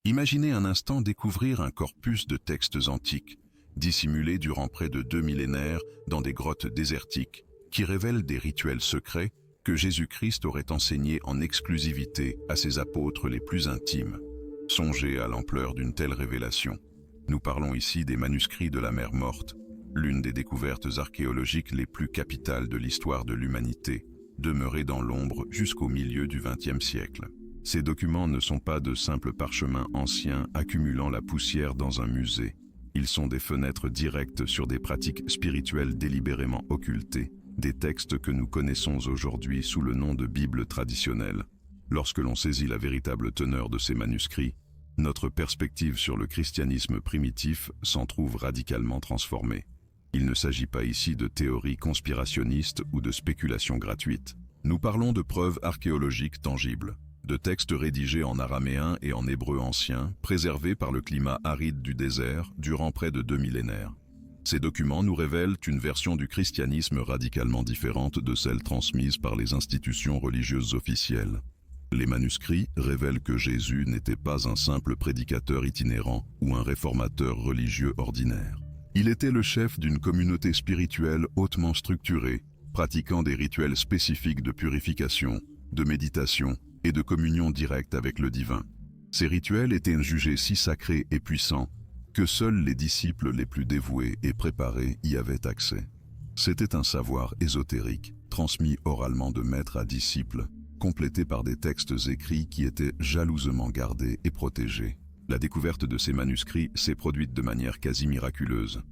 Imaginez un instant découvrir un corpus de textes antiques, dissimulés durant près de 2 millénaires dans des grottes désertiques, qui révèlent des rituels secrets que Jésus-Christ aurait enseignés en exclusivité à ses apôtres les plus intimes. Songez à l'ampleur d'une telle révélation. Nous parlons ici des manuscrits de la Mer Morte, l'une des découvertes archéologiques les plus capitales de l'histoire de l'humanité, demeurée dans l'ombre jusqu'au milieu du XXe siècle. Ces documents ne sont pas de simples parchemins anciens accumulant la poussière dans un musée. Ils sont des fenêtres directes sur des pratiques spirituelles délibérément occultées, des textes que nous connaissons aujourd'hui sous le nom de Bible traditionnelle. Lorsque l'on saisit la véritable teneur de ces manuscrits, notre perspective sur le christianisme primitif s'en trouve radicalement transformée. Il ne s'agit pas ici de théories conspirationnistes ou de spéculations gratuites. Nous parlons de preuves archéologiques tangibles, de textes rédigés en araméen et en hébreu ancien, préservés par le climat aride du désert durant près de 2 millénaires. Ces documents nous révèlent une version du christianisme radicalement différente de celle transmise par les institutions religieuses officielles. Les manuscrits révèlent que Jésus n'était pas un simple prédicateur itinérant ou un réformateur religieux ordinaire. Il était le chef d'une communauté spirituelle hautement structurée, pratiquant des rituels spécifiques de purification, de méditation et de communion directe avec le divin. Ces rituels étaient jugés si sacrés et puissants que seuls les disciples les plus dévoués et préparés y avaient accès. C'était un savoir ésotérique, transmis oralement de maître à disciple, complété par des textes écrits qui étaient jalousement gardés et protégés. La découverte de ces manuscrits s'est produite de manière quasi miraculeuse.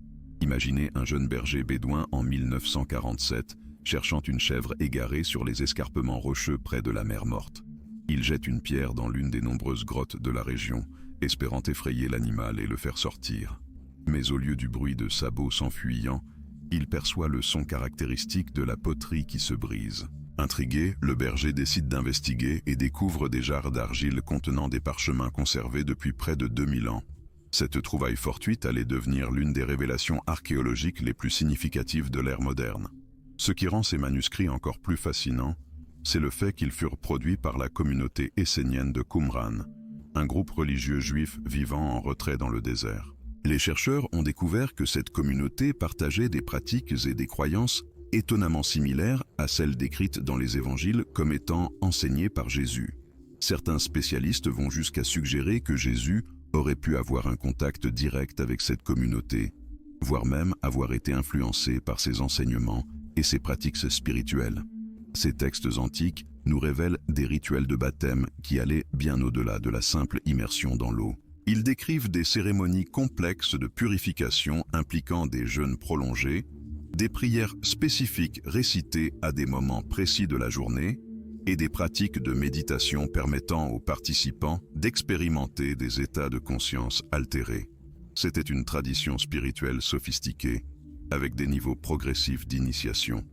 Imaginez un jeune berger bédouin en 1947, cherchant une chèvre égarée sur les escarpements rocheux près de la Mer Morte. Il jette une pierre dans l'une des nombreuses grottes de la région, espérant effrayer l'animal et le faire sortir. Mais au lieu du bruit de sabots s'enfuyant, il perçoit le son caractéristique de la poterie qui se brise. Intrigué, le berger décide d'investiguer et découvre des jarres d'argile contenant des parchemins conservés depuis près de 2000 ans. Cette trouvaille fortuite allait devenir l'une des révélations archéologiques les plus significatives de l'ère moderne. Ce qui rend ces manuscrits encore plus fascinants, c'est le fait qu'ils furent produits par la communauté essénienne de Qumran, un groupe religieux juif vivant en retrait dans le désert. Les chercheurs ont découvert que cette communauté partageait des pratiques et des croyances étonnamment similaires à celles décrites dans les évangiles comme étant enseignées par Jésus. Certains spécialistes vont jusqu'à suggérer que Jésus aurait pu avoir un contact direct avec cette communauté, voire même avoir été influencé par ses enseignements et ses pratiques spirituelles. Ces textes antiques nous révèlent des rituels de baptême qui allaient bien au-delà de la simple immersion dans l'eau. Ils décrivent des cérémonies complexes de purification impliquant des jeûnes prolongés, des prières spécifiques récitées à des moments précis de la journée et des pratiques de méditation permettant aux participants d'expérimenter des états de conscience altérés. C'était une tradition spirituelle sophistiquée, avec des niveaux progressifs d'initiation,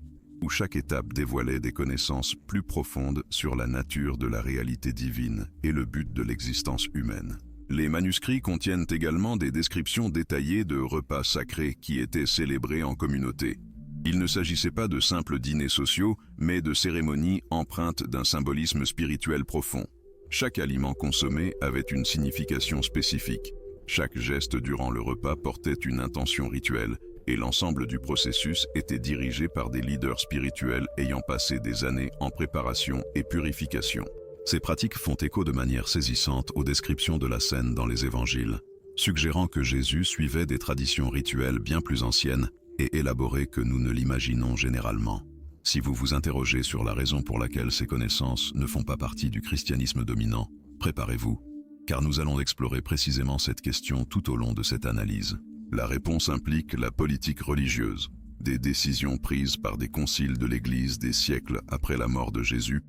où chaque étape dévoilait des connaissances plus profondes sur la nature de la réalité divine et le but de l'existence humaine. Les manuscrits contiennent également des descriptions détaillées de repas sacrés qui étaient célébrés en communauté. Il ne s'agissait pas de simples dîners sociaux, mais de cérémonies empreintes d'un symbolisme spirituel profond. Chaque aliment consommé avait une signification spécifique. Chaque geste durant le repas portait une intention rituelle, et l'ensemble du processus était dirigé par des leaders spirituels ayant passé des années en préparation et purification. Ces pratiques font écho de manière saisissante aux descriptions de la scène dans les évangiles, suggérant que Jésus suivait des traditions rituelles bien plus anciennes et élaborées que nous ne l'imaginons généralement. Si vous vous interrogez sur la raison pour laquelle ces connaissances ne font pas partie du christianisme dominant, préparez-vous, car nous allons explorer précisément cette question tout au long de cette analyse. La réponse implique la politique religieuse, des décisions prises par des conciles de l'Église des siècles après la mort de Jésus,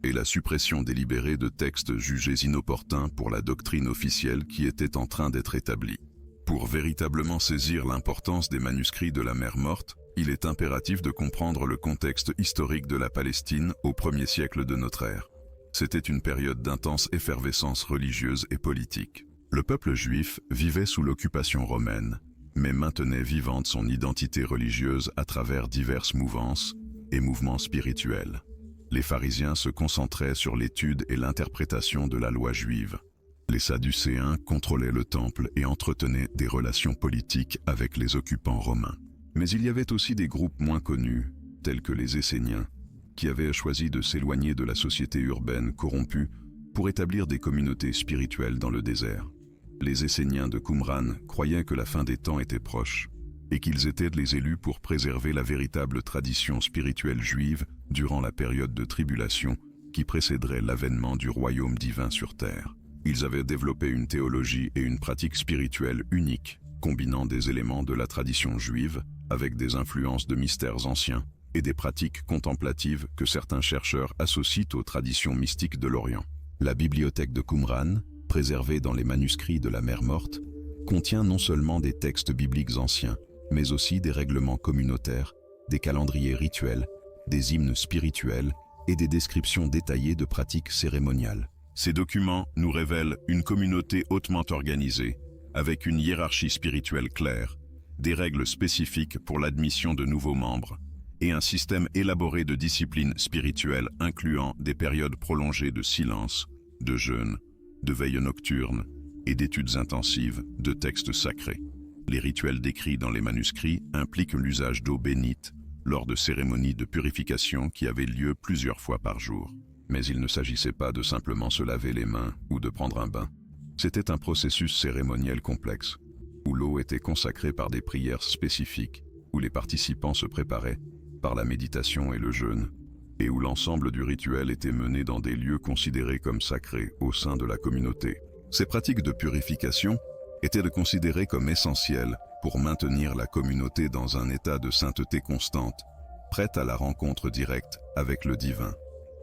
et la suppression délibérée de textes jugés inopportuns pour la doctrine officielle qui était en train d'être établie. Pour véritablement saisir l'importance des manuscrits de la Mer Morte, il est impératif de comprendre le contexte historique de la Palestine au 1er siècle de notre ère. C'était une période d'intense effervescence religieuse et politique. Le peuple juif vivait sous l'occupation romaine, mais maintenait vivante son identité religieuse à travers diverses mouvances et mouvements spirituels. Les pharisiens se concentraient sur l'étude et l'interprétation de la loi juive. Les Sadducéens contrôlaient le temple et entretenaient des relations politiques avec les occupants romains. Mais il y avait aussi des groupes moins connus, tels que les Esséniens, qui avaient choisi de s'éloigner de la société urbaine corrompue pour établir des communautés spirituelles dans le désert. Les Esséniens de Qumran croyaient que la fin des temps était proche et qu'ils étaient les élus pour préserver la véritable tradition spirituelle juive durant la période de tribulation qui précéderait l'avènement du royaume divin sur terre. Ils avaient développé une théologie et une pratique spirituelle unique, combinant des éléments de la tradition juive avec des influences de mystères anciens et des pratiques contemplatives que certains chercheurs associent aux traditions mystiques de l'Orient. La bibliothèque de Qumran, préservée dans les manuscrits de la Mer Morte, contient non seulement des textes bibliques anciens, mais aussi des règlements communautaires, des calendriers rituels, des hymnes spirituels et des descriptions détaillées de pratiques cérémoniales. Ces documents nous révèlent une communauté hautement organisée, avec une hiérarchie spirituelle claire, des règles spécifiques pour l'admission de nouveaux membres, et un système élaboré de disciplines spirituelles incluant des périodes prolongées de silence, de jeûne, de veille nocturne et d'études intensives de textes sacrés. Les rituels décrits dans les manuscrits impliquent l'usage d'eau bénite lors de cérémonies de purification qui avaient lieu plusieurs fois par jour. Mais il ne s'agissait pas de simplement se laver les mains ou de prendre un bain. C'était un processus cérémoniel complexe, où l'eau était consacrée par des prières spécifiques, où les participants se préparaient par la méditation et le jeûne, et où l'ensemble du rituel était mené dans des lieux considérés comme sacrés au sein de la communauté. Ces pratiques de purification étaient considérées comme essentielles pour maintenir la communauté dans un état de sainteté constante, prête à la rencontre directe avec le divin.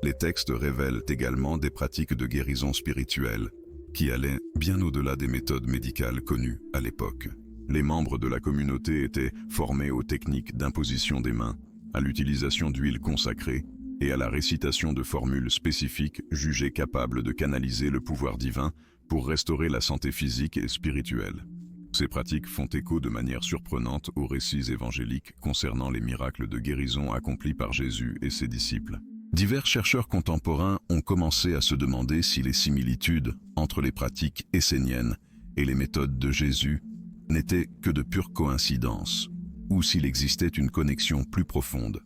Les textes révèlent également des pratiques de guérison spirituelle qui allaient bien au-delà des méthodes médicales connues à l'époque. Les membres de la communauté étaient formés aux techniques d'imposition des mains, à l'utilisation d'huile consacrée et à la récitation de formules spécifiques jugées capables de canaliser le pouvoir divin pour restaurer la santé physique et spirituelle. Ces pratiques font écho de manière surprenante aux récits évangéliques concernant les miracles de guérison accomplis par Jésus et ses disciples. Divers chercheurs contemporains ont commencé à se demander si les similitudes entre les pratiques esséniennes et les méthodes de Jésus n'étaient que de pures coïncidences, ou s'il existait une connexion plus profonde.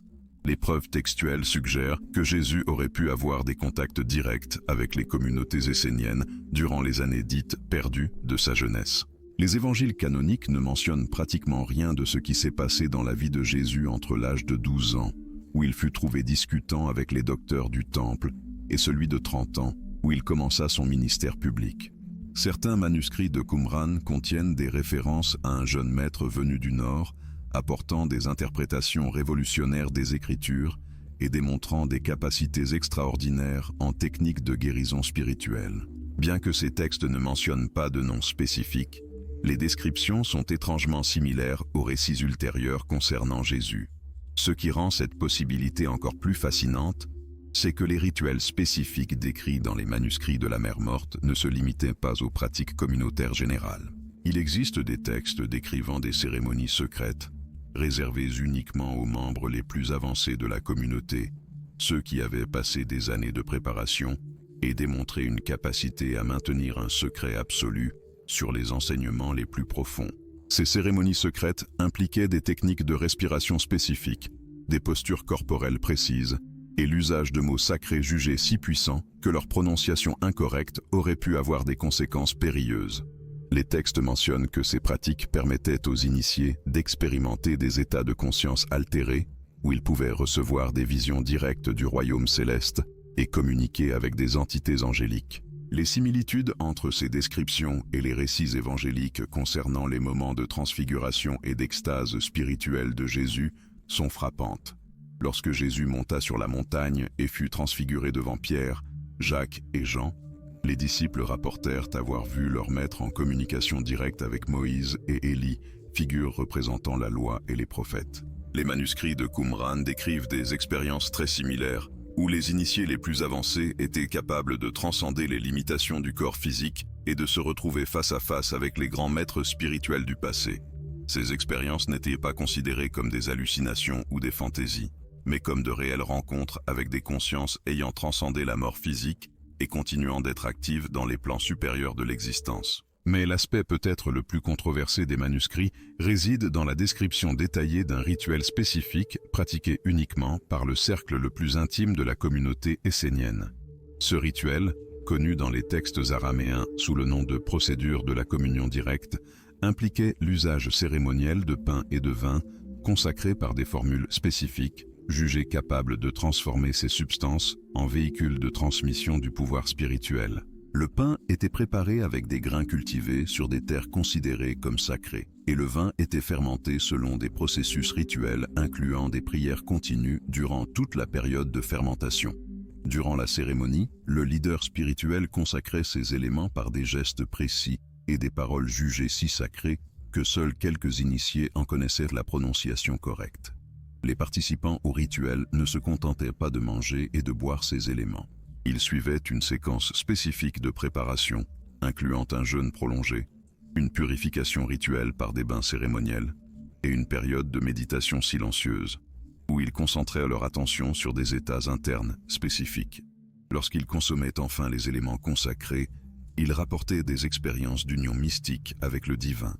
Les preuves textuelles suggèrent que Jésus aurait pu avoir des contacts directs avec les communautés esséniennes durant les années dites perdues de sa jeunesse. Les évangiles canoniques ne mentionnent pratiquement rien de ce qui s'est passé dans la vie de Jésus entre l'âge de 12 ans, où il fut trouvé discutant avec les docteurs du temple, et celui de 30 ans, où il commença son ministère public. Certains manuscrits de Qumran contiennent des références à un jeune maître venu du Nord, apportant des interprétations révolutionnaires des Écritures et démontrant des capacités extraordinaires en technique de guérison spirituelle. Bien que ces textes ne mentionnent pas de nom spécifique, les descriptions sont étrangement similaires aux récits ultérieurs concernant Jésus. Ce qui rend cette possibilité encore plus fascinante, c'est que les rituels spécifiques décrits dans les manuscrits de la Mer Morte ne se limitaient pas aux pratiques communautaires générales. Il existe des textes décrivant des cérémonies secrètes, réservées uniquement aux membres les plus avancés de la communauté, ceux qui avaient passé des années de préparation et démontré une capacité à maintenir un secret absolu sur les enseignements les plus profonds. Ces cérémonies secrètes impliquaient des techniques de respiration spécifiques, des postures corporelles précises et l'usage de mots sacrés jugés si puissants que leur prononciation incorrecte aurait pu avoir des conséquences périlleuses. Les textes mentionnent que ces pratiques permettaient aux initiés d'expérimenter des états de conscience altérés où ils pouvaient recevoir des visions directes du royaume céleste et communiquer avec des entités angéliques. Les similitudes entre ces descriptions et les récits évangéliques concernant les moments de transfiguration et d'extase spirituelle de Jésus sont frappantes. Lorsque Jésus monta sur la montagne et fut transfiguré devant Pierre, Jacques et Jean, les disciples rapportèrent avoir vu leur maître en communication directe avec Moïse et Élie, figures représentant la loi et les prophètes. Les manuscrits de Qumran décrivent des expériences très similaires, où les initiés les plus avancés étaient capables de transcender les limitations du corps physique et de se retrouver face à face avec les grands maîtres spirituels du passé. Ces expériences n'étaient pas considérées comme des hallucinations ou des fantaisies, mais comme de réelles rencontres avec des consciences ayant transcendé la mort physique et continuant d'être active dans les plans supérieurs de l'existence. Mais l'aspect peut-être le plus controversé des manuscrits réside dans la description détaillée d'un rituel spécifique pratiqué uniquement par le cercle le plus intime de la communauté essénienne. Ce rituel, connu dans les textes araméens sous le nom de procédure de la communion directe, impliquait l'usage cérémoniel de pain et de vin consacrés par des formules spécifiques, jugées capables de transformer ces substances en véhicules de transmission du pouvoir spirituel. Le pain était préparé avec des grains cultivés sur des terres considérées comme sacrées, et le vin était fermenté selon des processus rituels incluant des prières continues durant toute la période de fermentation. Durant la cérémonie, le leader spirituel consacrait ces éléments par des gestes précis et des paroles jugées si sacrées que seuls quelques initiés en connaissaient la prononciation correcte. Les participants au rituel ne se contentaient pas de manger et de boire ces éléments. Ils suivaient une séquence spécifique de préparation, incluant un jeûne prolongé, une purification rituelle par des bains cérémoniels et une période de méditation silencieuse, où ils concentraient leur attention sur des états internes spécifiques. Lorsqu'ils consommaient enfin les éléments consacrés, ils rapportaient des expériences d'union mystique avec le divin,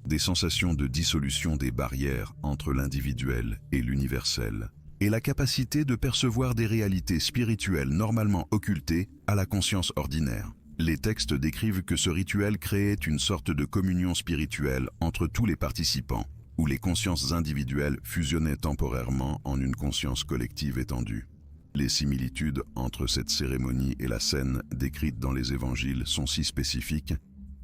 des sensations de dissolution des barrières entre l'individuel et l'universel, et la capacité de percevoir des réalités spirituelles normalement occultées à la conscience ordinaire. Les textes décrivent que ce rituel créait une sorte de communion spirituelle entre tous les participants, où les consciences individuelles fusionnaient temporairement en une conscience collective étendue. Les similitudes entre cette cérémonie et la scène décrite dans les évangiles sont si spécifiques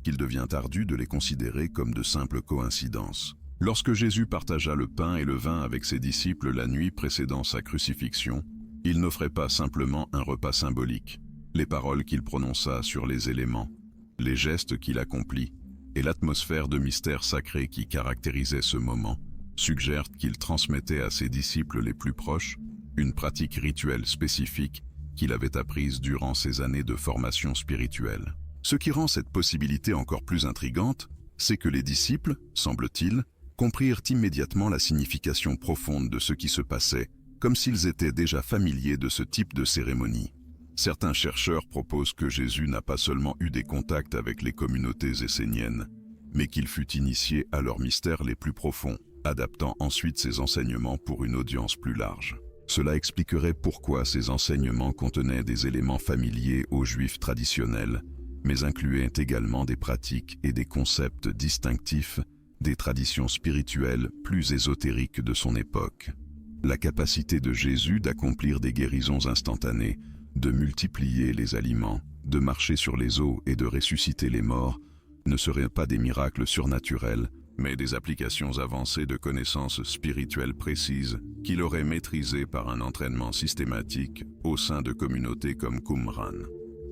qu'il devient ardu de les considérer comme de simples coïncidences. Lorsque Jésus partagea le pain et le vin avec ses disciples la nuit précédant sa crucifixion, il n'offrait pas simplement un repas symbolique. Les paroles qu'il prononça sur les éléments, les gestes qu'il accomplit et l'atmosphère de mystère sacré qui caractérisait ce moment suggèrent qu'il transmettait à ses disciples les plus proches une pratique rituelle spécifique qu'il avait apprise durant ses années de formation spirituelle. Ce qui rend cette possibilité encore plus intrigante, c'est que les disciples, semble-t-il, comprirent immédiatement la signification profonde de ce qui se passait, comme s'ils étaient déjà familiers de ce type de cérémonie. Certains chercheurs proposent que Jésus n'a pas seulement eu des contacts avec les communautés esséniennes, mais qu'il fut initié à leurs mystères les plus profonds, adaptant ensuite ses enseignements pour une audience plus large. Cela expliquerait pourquoi ces enseignements contenaient des éléments familiers aux Juifs traditionnels, mais incluaient également des pratiques et des concepts distinctifs des traditions spirituelles plus ésotériques de son époque. La capacité de Jésus d'accomplir des guérisons instantanées, de multiplier les aliments, de marcher sur les eaux et de ressusciter les morts ne seraient pas des miracles surnaturels, mais des applications avancées de connaissances spirituelles précises qu'il aurait maîtrisées par un entraînement systématique au sein de communautés comme Qumran.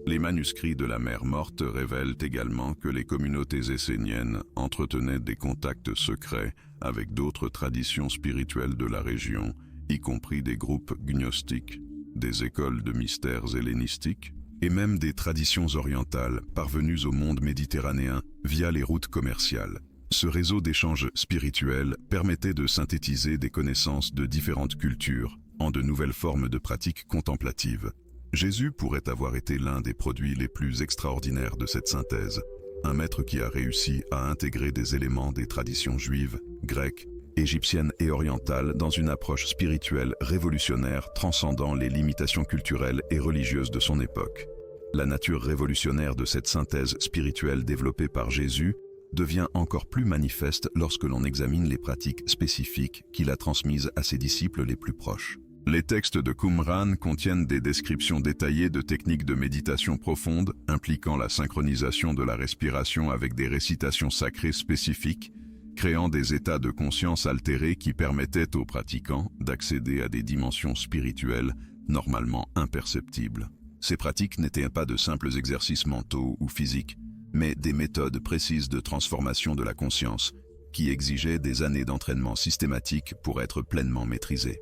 Les manuscrits de la mer morte révèlent également que les communautés esséniennes entretenaient des contacts secrets avec d'autres traditions spirituelles de la région, y compris des groupes gnostiques, des écoles de mystères hellénistiques et même des traditions orientales parvenues au monde méditerranéen via les routes commerciales. Ce réseau d'échanges spirituels permettait de synthétiser des connaissances de différentes cultures en de nouvelles formes de pratiques contemplatives. Jésus pourrait avoir été l'un des produits les plus extraordinaires de cette synthèse, un maître qui a réussi à intégrer des éléments des traditions juives, grecques, égyptiennes et orientales dans une approche spirituelle révolutionnaire transcendant les limitations culturelles et religieuses de son époque. La nature révolutionnaire de cette synthèse spirituelle développée par Jésus devient encore plus manifeste lorsque l'on examine les pratiques spécifiques qu'il a transmises à ses disciples les plus proches. Les textes de Qumran contiennent des descriptions détaillées de techniques de méditation profonde impliquant la synchronisation de la respiration avec des récitations sacrées spécifiques, créant des états de conscience altérés qui permettaient aux pratiquants d'accéder à des dimensions spirituelles normalement imperceptibles. Ces pratiques n'étaient pas de simples exercices mentaux ou physiques, mais des méthodes précises de transformation de la conscience qui exigeaient des années d'entraînement systématique pour être pleinement maîtrisées.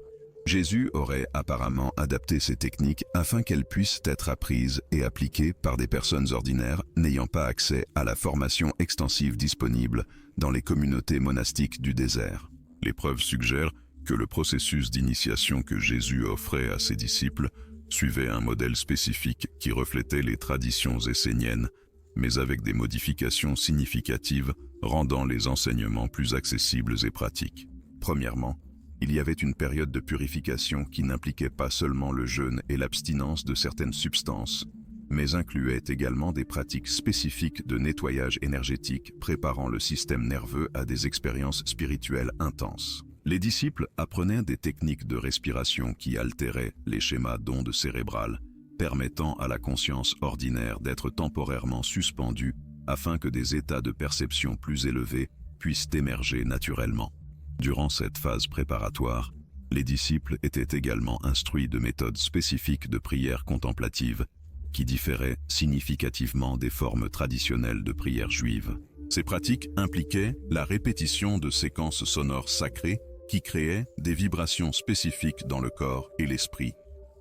Jésus aurait apparemment adapté ces techniques afin qu'elles puissent être apprises et appliquées par des personnes ordinaires n'ayant pas accès à la formation extensive disponible dans les communautés monastiques du désert. Les preuves suggèrent que le processus d'initiation que Jésus offrait à ses disciples suivaient un modèle spécifique qui reflétait les traditions esséniennes, mais avec des modifications significatives rendant les enseignements plus accessibles et pratiques. Premièrement, il y avait une période de purification qui n'impliquait pas seulement le jeûne et l'abstinence de certaines substances, mais incluait également des pratiques spécifiques de nettoyage énergétique préparant le système nerveux à des expériences spirituelles intenses. Les disciples apprenaient des techniques de respiration qui altéraient les schémas d'ondes cérébrales, permettant à la conscience ordinaire d'être temporairement suspendue afin que des états de perception plus élevés puissent émerger naturellement. Durant cette phase préparatoire, les disciples étaient également instruits de méthodes spécifiques de prière contemplative qui différaient significativement des formes traditionnelles de prière juive. Ces pratiques impliquaient la répétition de séquences sonores sacrées qui créaient des vibrations spécifiques dans le corps et l'esprit,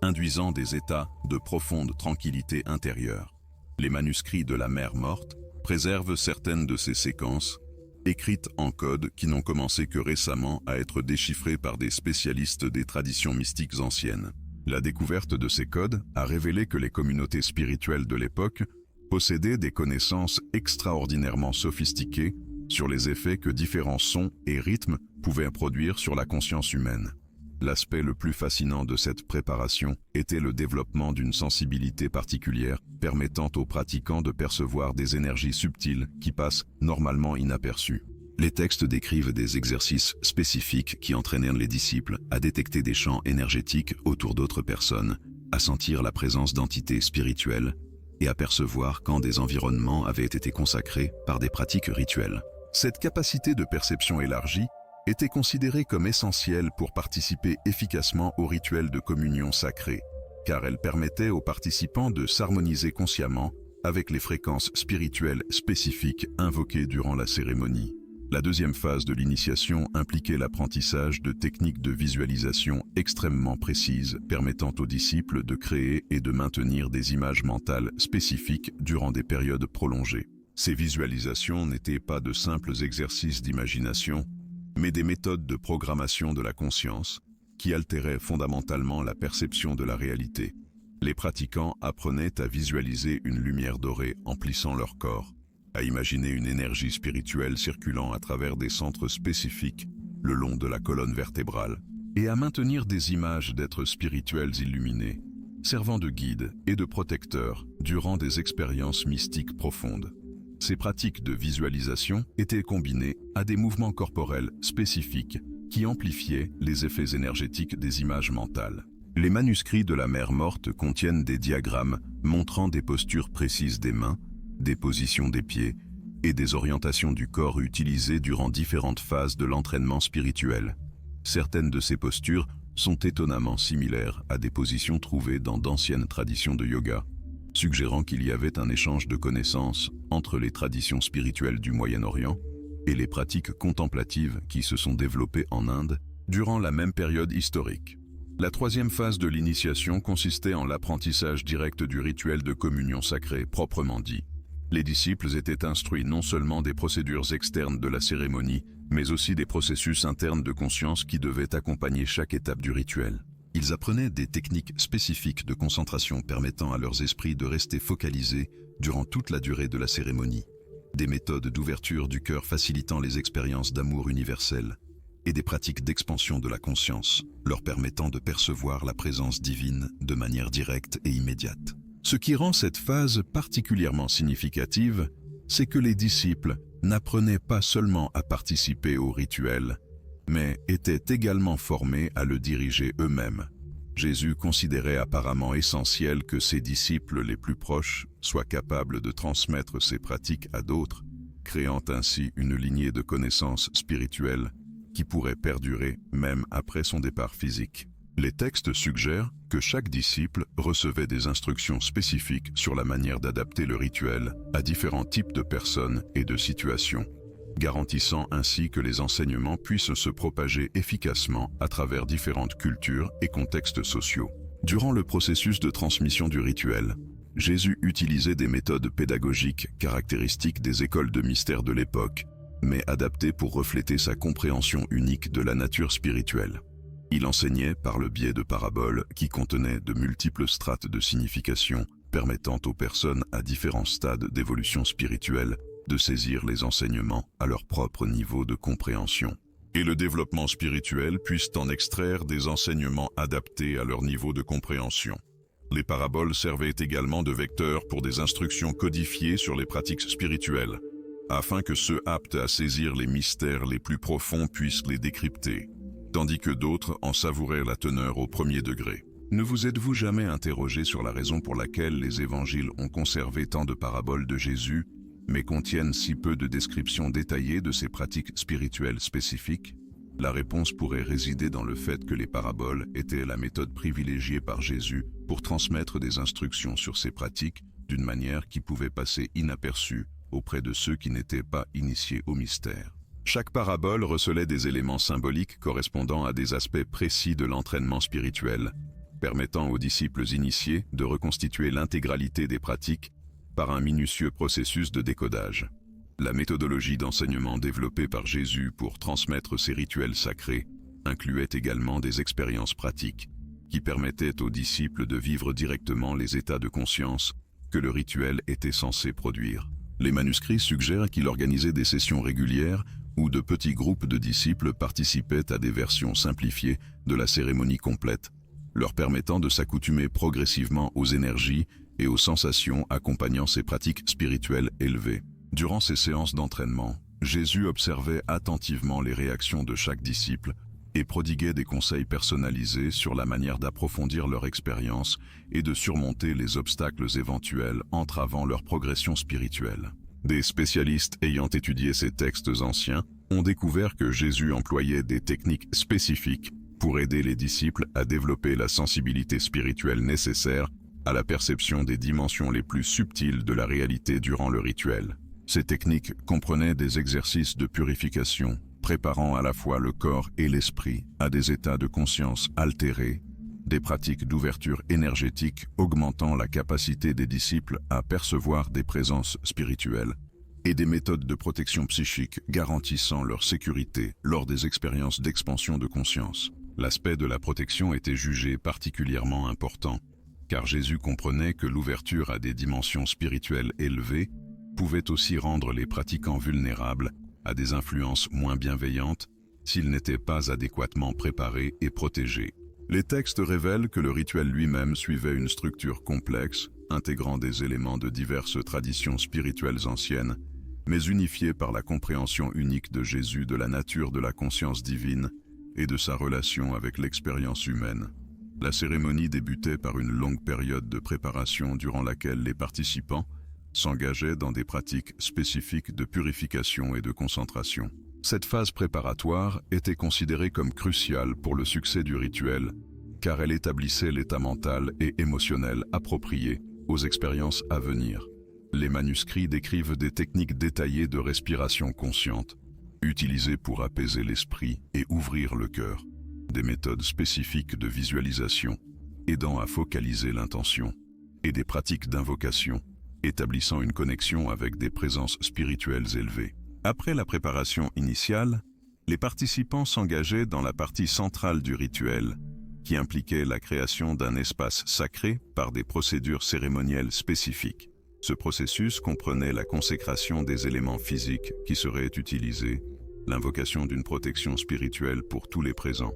induisant des états de profonde tranquillité intérieure. Les manuscrits de la Mère morte préservent certaines de ces séquences, écrites en code qui n'ont commencé que récemment à être déchiffrées par des spécialistes des traditions mystiques anciennes. La découverte de ces codes a révélé que les communautés spirituelles de l'époque possédaient des connaissances extraordinairement sophistiquées sur les effets que différents sons et rythmes pouvaient produire sur la conscience humaine. L'aspect le plus fascinant de cette préparation était le développement d'une sensibilité particulière permettant aux pratiquants de percevoir des énergies subtiles qui passent normalement inaperçues. Les textes décrivent des exercices spécifiques qui entraînèrent les disciples à détecter des champs énergétiques autour d'autres personnes, à sentir la présence d'entités spirituelles et à percevoir quand des environnements avaient été consacrés par des pratiques rituelles. Cette capacité de perception élargie était considérée comme essentielle pour participer efficacement aux rituels de communion sacrée, car elle permettait aux participants de s'harmoniser consciemment avec les fréquences spirituelles spécifiques invoquées durant la cérémonie. La deuxième phase de l'initiation impliquait l'apprentissage de techniques de visualisation extrêmement précises permettant aux disciples de créer et de maintenir des images mentales spécifiques durant des périodes prolongées. Ces visualisations n'étaient pas de simples exercices d'imagination, mais des méthodes de programmation de la conscience qui altéraient fondamentalement la perception de la réalité. Les pratiquants apprenaient à visualiser une lumière dorée emplissant leur corps, à imaginer une énergie spirituelle circulant à travers des centres spécifiques le long de la colonne vertébrale, et à maintenir des images d'êtres spirituels illuminés, servant de guides et de protecteurs durant des expériences mystiques profondes. Ces pratiques de visualisation étaient combinées à des mouvements corporels spécifiques qui amplifiaient les effets énergétiques des images mentales. Les manuscrits de la Mère morte contiennent des diagrammes montrant des postures précises des mains, des positions des pieds et des orientations du corps utilisées durant différentes phases de l'entraînement spirituel. Certaines de ces postures sont étonnamment similaires à des positions trouvées dans d'anciennes traditions de yoga, suggérant qu'il y avait un échange de connaissances entre les traditions spirituelles du Moyen-Orient et les pratiques contemplatives qui se sont développées en Inde durant la même période historique. La troisième phase de l'initiation consistait en l'apprentissage direct du rituel de communion sacrée proprement dit. Les disciples étaient instruits non seulement des procédures externes de la cérémonie, mais aussi des processus internes de conscience qui devaient accompagner chaque étape du rituel. Ils apprenaient des techniques spécifiques de concentration permettant à leurs esprits de rester focalisés durant toute la durée de la cérémonie, des méthodes d'ouverture du cœur facilitant les expériences d'amour universel, et des pratiques d'expansion de la conscience, leur permettant de percevoir la présence divine de manière directe et immédiate. Ce qui rend cette phase particulièrement significative, c'est que les disciples n'apprenaient pas seulement à participer au rituel, mais étaient également formés à le diriger eux-mêmes. Jésus considérait apparemment essentiel que ses disciples les plus proches soient capables de transmettre ces pratiques à d'autres, créant ainsi une lignée de connaissances spirituelles qui pourrait perdurer même après son départ physique. Les textes suggèrent que chaque disciple recevait des instructions spécifiques sur la manière d'adapter le rituel à différents types de personnes et de situations, garantissant ainsi que les enseignements puissent se propager efficacement à travers différentes cultures et contextes sociaux. Durant le processus de transmission du rituel, Jésus utilisait des méthodes pédagogiques caractéristiques des écoles de mystère de l'époque, mais adaptées pour refléter sa compréhension unique de la nature spirituelle. Il enseignait par le biais de paraboles qui contenaient de multiples strates de signification, permettant aux personnes à différents stades d'évolution spirituelle de saisir les enseignements à leur propre niveau de compréhension. Et le développement spirituel puisse en extraire des enseignements adaptés à leur niveau de compréhension. Les paraboles servaient également de vecteurs pour des instructions codifiées sur les pratiques spirituelles, afin que ceux aptes à saisir les mystères les plus profonds puissent les décrypter, tandis que d'autres en savouraient la teneur au premier degré. Ne vous êtes-vous jamais interrogé sur la raison pour laquelle les évangiles ont conservé tant de paraboles de Jésus, mais contiennent si peu de descriptions détaillées de ces pratiques spirituelles spécifiques? La réponse pourrait résider dans le fait que les paraboles étaient la méthode privilégiée par Jésus pour transmettre des instructions sur ces pratiques d'une manière qui pouvait passer inaperçue auprès de ceux qui n'étaient pas initiés au mystère. Chaque parabole recelait des éléments symboliques correspondant à des aspects précis de l'entraînement spirituel, permettant aux disciples initiés de reconstituer l'intégralité des pratiques par un minutieux processus de décodage. La méthodologie d'enseignement développée par Jésus pour transmettre ces rituels sacrés incluait également des expériences pratiques qui permettaient aux disciples de vivre directement les états de conscience que le rituel était censé produire. Les manuscrits suggèrent qu'il organisait des sessions régulières où de petits groupes de disciples participaient à des versions simplifiées de la cérémonie complète, leur permettant de s'accoutumer progressivement aux énergies et aux sensations accompagnant ces pratiques spirituelles élevées. Durant ces séances d'entraînement, Jésus observait attentivement les réactions de chaque disciple et prodiguait des conseils personnalisés sur la manière d'approfondir leur expérience et de surmonter les obstacles éventuels entravant leur progression spirituelle. Des spécialistes ayant étudié ces textes anciens ont découvert que Jésus employait des techniques spécifiques pour aider les disciples à développer la sensibilité spirituelle nécessaire à la perception des dimensions les plus subtiles de la réalité durant le rituel. Ces techniques comprenaient des exercices de purification, préparant à la fois le corps et l'esprit à des états de conscience altérés, des pratiques d'ouverture énergétique augmentant la capacité des disciples à percevoir des présences spirituelles, et des méthodes de protection psychique garantissant leur sécurité lors des expériences d'expansion de conscience. L'aspect de la protection était jugé particulièrement important, car Jésus comprenait que l'ouverture à des dimensions spirituelles élevées pouvait aussi rendre les pratiquants vulnérables à des influences moins bienveillantes s'ils n'étaient pas adéquatement préparés et protégés. Les textes révèlent que le rituel lui-même suivait une structure complexe, intégrant des éléments de diverses traditions spirituelles anciennes, mais unifiés par la compréhension unique de Jésus de la nature de la conscience divine et de sa relation avec l'expérience humaine. La cérémonie débutait par une longue période de préparation durant laquelle les participants s'engageaient dans des pratiques spécifiques de purification et de concentration. Cette phase préparatoire était considérée comme cruciale pour le succès du rituel, car elle établissait l'état mental et émotionnel approprié aux expériences à venir. Les manuscrits décrivent des techniques détaillées de respiration consciente, utilisées pour apaiser l'esprit et ouvrir le cœur, des méthodes spécifiques de visualisation, aidant à focaliser l'intention, et des pratiques d'invocation, établissant une connexion avec des présences spirituelles élevées. Après la préparation initiale, les participants s'engageaient dans la partie centrale du rituel, qui impliquait la création d'un espace sacré par des procédures cérémonielles spécifiques. Ce processus comprenait la consécration des éléments physiques qui seraient utilisés, l'invocation d'une protection spirituelle pour tous les présents,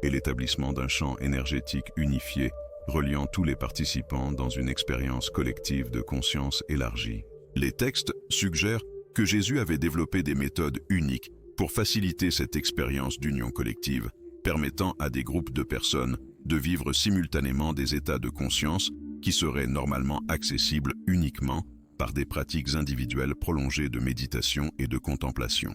et l'établissement d'un champ énergétique unifié reliant tous les participants dans une expérience collective de conscience élargie. Les textes suggèrent que Jésus avait développé des méthodes uniques pour faciliter cette expérience d'union collective, permettant à des groupes de personnes de vivre simultanément des états de conscience qui seraient normalement accessibles uniquement par des pratiques individuelles prolongées de méditation et de contemplation.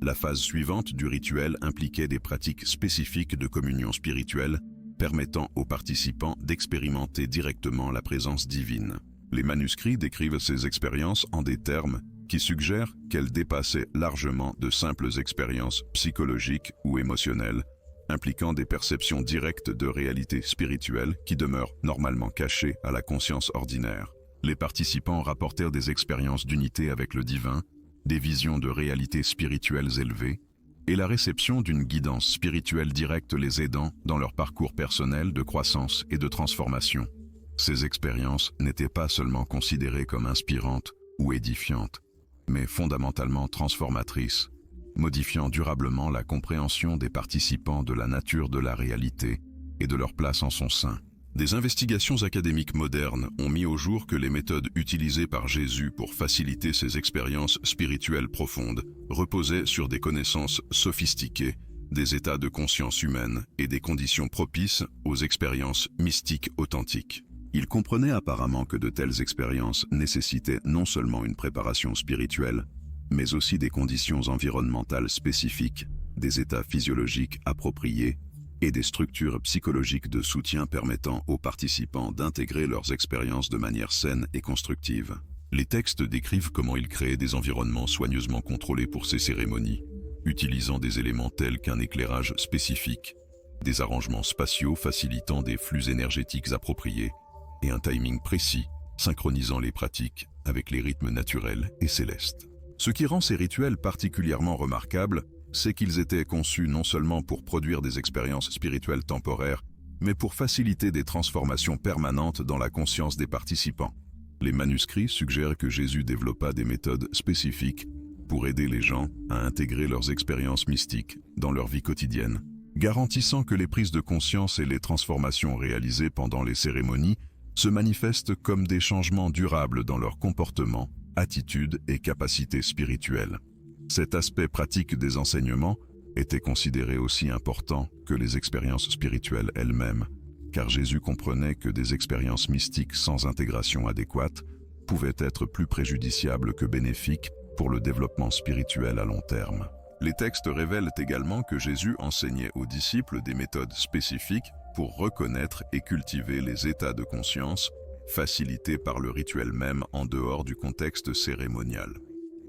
La phase suivante du rituel impliquait des pratiques spécifiques de communion spirituelle, permettant aux participants d'expérimenter directement la présence divine. Les manuscrits décrivent ces expériences en des termes qui suggèrent qu'elles dépassaient largement de simples expériences psychologiques ou émotionnelles, impliquant des perceptions directes de réalité spirituelle qui demeurent normalement cachées à la conscience ordinaire. Les participants rapportèrent des expériences d'unité avec le divin, des visions de réalités spirituelles élevées, et la réception d'une guidance spirituelle directe les aidant dans leur parcours personnel de croissance et de transformation. Ces expériences n'étaient pas seulement considérées comme inspirantes ou édifiantes, mais fondamentalement transformatrices, modifiant durablement la compréhension des participants de la nature de la réalité et de leur place en son sein. Des investigations académiques modernes ont mis au jour que les méthodes utilisées par Jésus pour faciliter ces expériences spirituelles profondes reposaient sur des connaissances sophistiquées, des états de conscience humaine et des conditions propices aux expériences mystiques authentiques. Il comprenait apparemment que de telles expériences nécessitaient non seulement une préparation spirituelle, mais aussi des conditions environnementales spécifiques, des états physiologiques appropriés et des structures psychologiques de soutien permettant aux participants d'intégrer leurs expériences de manière saine et constructive. Les textes décrivent comment il créait des environnements soigneusement contrôlés pour ces cérémonies, utilisant des éléments tels qu'un éclairage spécifique, des arrangements spatiaux facilitant des flux énergétiques appropriés et un timing précis, synchronisant les pratiques avec les rythmes naturels et célestes. Ce qui rend ces rituels particulièrement remarquables, c'est qu'ils étaient conçus non seulement pour produire des expériences spirituelles temporaires, mais pour faciliter des transformations permanentes dans la conscience des participants. Les manuscrits suggèrent que Jésus développa des méthodes spécifiques pour aider les gens à intégrer leurs expériences mystiques dans leur vie quotidienne, garantissant que les prises de conscience et les transformations réalisées pendant les cérémonies se manifestent comme des changements durables dans leur comportement, attitudes et capacités spirituelles. Cet aspect pratique des enseignements était considéré aussi important que les expériences spirituelles elles-mêmes, car Jésus comprenait que des expériences mystiques sans intégration adéquate pouvaient être plus préjudiciables que bénéfiques pour le développement spirituel à long terme. Les textes révèlent également que Jésus enseignait aux disciples des méthodes spécifiques pour reconnaître et cultiver les états de conscience, facilités par le rituel même en dehors du contexte cérémonial.